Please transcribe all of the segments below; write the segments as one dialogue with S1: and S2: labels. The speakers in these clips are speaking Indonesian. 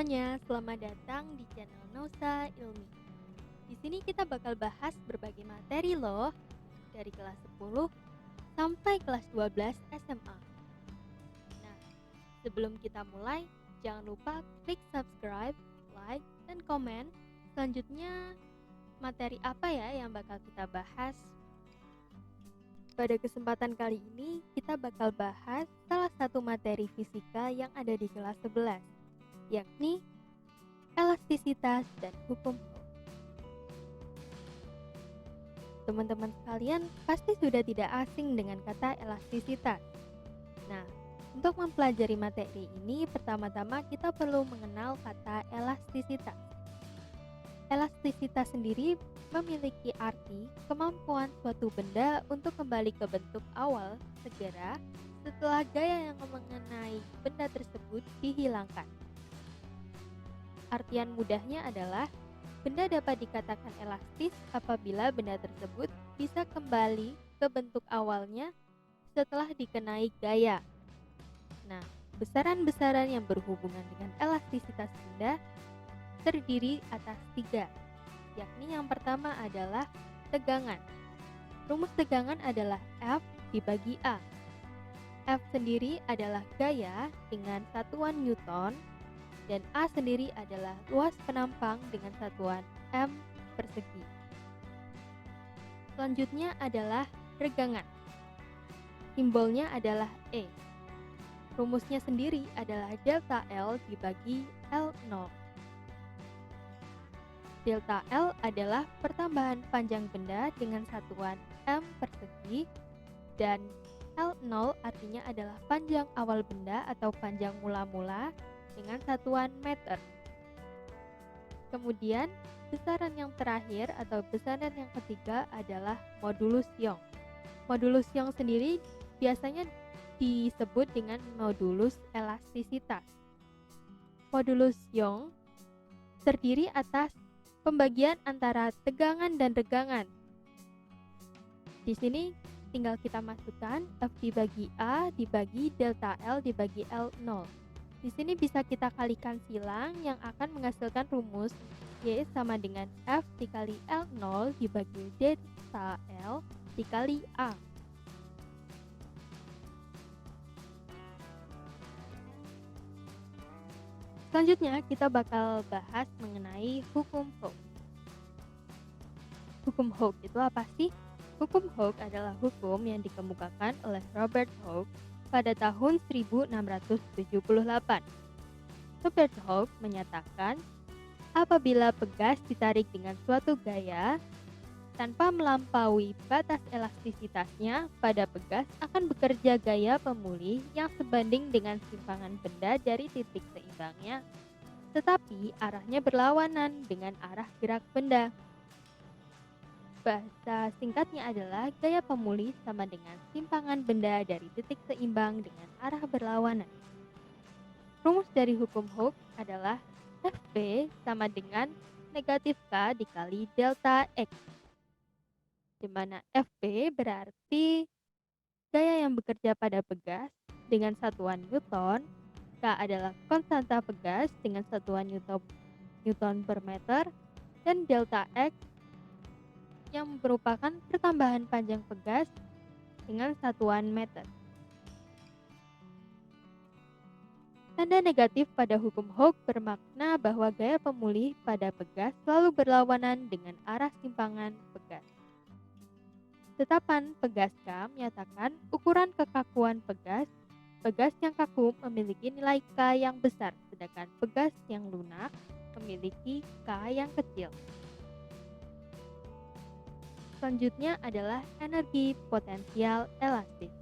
S1: semuanya, selamat datang di channel Nausa Ilmi. Di sini kita bakal bahas berbagai materi loh, dari kelas 10 sampai kelas 12 SMA. Nah, sebelum kita mulai, jangan lupa klik subscribe, like, dan komen. Selanjutnya, materi apa ya yang bakal kita bahas? Pada kesempatan kali ini, kita bakal bahas salah satu materi fisika yang ada di kelas 11, yakni elastisitas dan hukum Hooke. Teman-teman sekalian pasti sudah tidak asing dengan kata elastisitas. Nah, untuk mempelajari materi ini, pertama-tama kita perlu mengenal kata elastisitas. Elastisitas sendiri memiliki arti kemampuan suatu benda untuk kembali ke bentuk awal segera setelah gaya yang mengenai benda tersebut dihilangkan. Artian mudahnya adalah benda dapat dikatakan elastis apabila benda tersebut bisa kembali ke bentuk awalnya setelah dikenai gaya. Nah, besaran-besaran yang berhubungan dengan elastisitas benda terdiri atas 3, yakni yang pertama adalah tegangan. Rumus tegangan adalah F dibagi A. F sendiri adalah gaya dengan satuan Newton, dan A sendiri adalah luas penampang dengan satuan M persegi. Selanjutnya adalah regangan. Simbolnya adalah E. Rumusnya sendiri adalah delta L dibagi L0. Delta L adalah pertambahan panjang benda dengan satuan M persegi, dan L0 artinya adalah panjang awal benda atau panjang mula-mula dengan satuan meter. Kemudian, besaran yang terakhir atau besaran yang ketiga adalah modulus Young. Modulus Young sendiri biasanya disebut dengan modulus elastisitas. Modulus Young terdiri atas pembagian antara tegangan dan regangan. Di sini tinggal kita masukkan F dibagi A dibagi delta L dibagi L0. Di sini bisa kita kalikan silang yang akan menghasilkan rumus Y sama dengan F dikali L0 dibagi delta L dikali A. Selanjutnya kita bakal bahas mengenai hukum Hooke. Hukum Hooke itu apa sih? Hukum Hooke adalah hukum yang dikemukakan oleh Robert Hooke pada tahun 1678. Robert Hooke menyatakan, apabila pegas ditarik dengan suatu gaya, tanpa melampaui batas elastisitasnya, pada pegas akan bekerja gaya pemulih yang sebanding dengan simpangan benda dari titik seimbangnya, tetapi arahnya berlawanan dengan arah gerak benda. Bahasa singkatnya adalah gaya pemulih sama dengan simpangan benda dari titik seimbang dengan arah berlawanan. Rumus dari hukum Hooke adalah Fp sama dengan negatif K dikali delta X, di mana Fp berarti gaya yang bekerja pada pegas dengan satuan Newton, K adalah konstanta pegas dengan satuan Newton per meter, dan delta X yang merupakan pertambahan panjang pegas dengan satuan meter. Tanda negatif pada hukum Hooke bermakna bahwa gaya pemulih pada pegas selalu berlawanan dengan arah simpangan pegas. Tetapan Pegas-K menyatakan ukuran kekakuan pegas yang kaku memiliki nilai K yang besar, sedangkan pegas yang lunak memiliki K yang kecil. Selanjutnya adalah energi potensial elastis.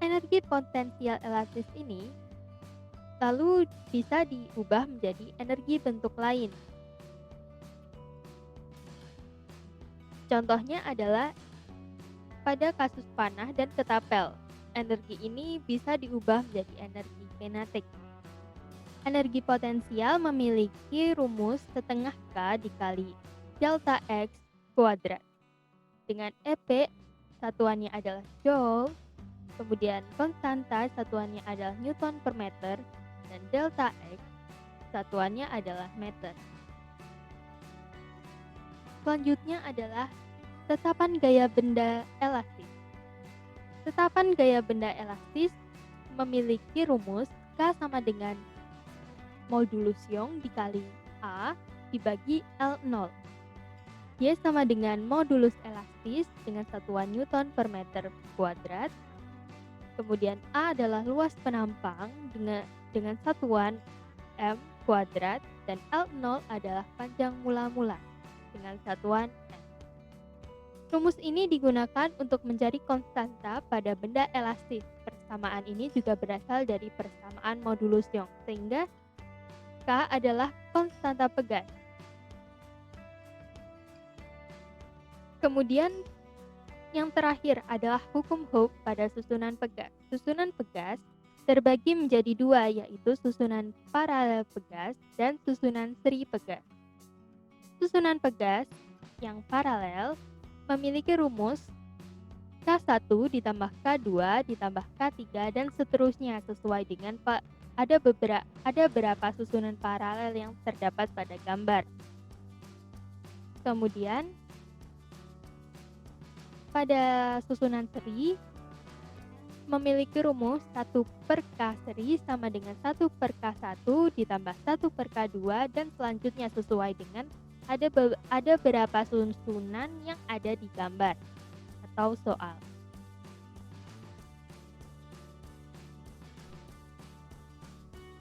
S1: Energi potensial elastis ini lalu bisa diubah menjadi energi bentuk lain. Contohnya adalah pada kasus panah dan ketapel. Energi ini bisa diubah menjadi energi kinetik. Energi potensial memiliki rumus setengah K dikali delta X kuadrat. Dengan EP satuannya adalah Joule, kemudian konstanta satuannya adalah Newton per meter, dan delta X, satuannya adalah meter. Selanjutnya adalah tetapan gaya benda elastis. Tetapan gaya benda elastis memiliki rumus K sama dengan modulus Young dikali A dibagi L0. Y sama dengan modulus elastis dengan satuan Newton per meter kuadrat. Kemudian A adalah luas penampang dengan satuan M kuadrat dan L0 adalah panjang mula-mula dengan satuan M. Rumus ini digunakan untuk mencari konstanta pada benda elastis. Persamaan ini juga berasal dari persamaan modulus Young, sehingga K adalah konstanta pegas. Kemudian yang terakhir adalah hukum Hooke pada susunan pegas. Susunan pegas terbagi menjadi dua, yaitu susunan paralel pegas dan susunan seri pegas. Susunan pegas yang paralel memiliki rumus K1 ditambah K2 ditambah K3 dan seterusnya sesuai dengan ada beberapa susunan paralel yang terdapat pada gambar. Kemudian pada susunan seri memiliki rumus 1 per K seri sama dengan 1 per K1 ditambah 1 per K2 dan selanjutnya sesuai dengan ada berapa susunan yang ada di gambar atau soal.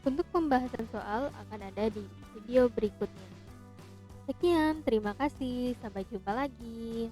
S1: Untuk pembahasan soal akan ada di video berikutnya. Sekian, terima kasih. Sampai jumpa lagi.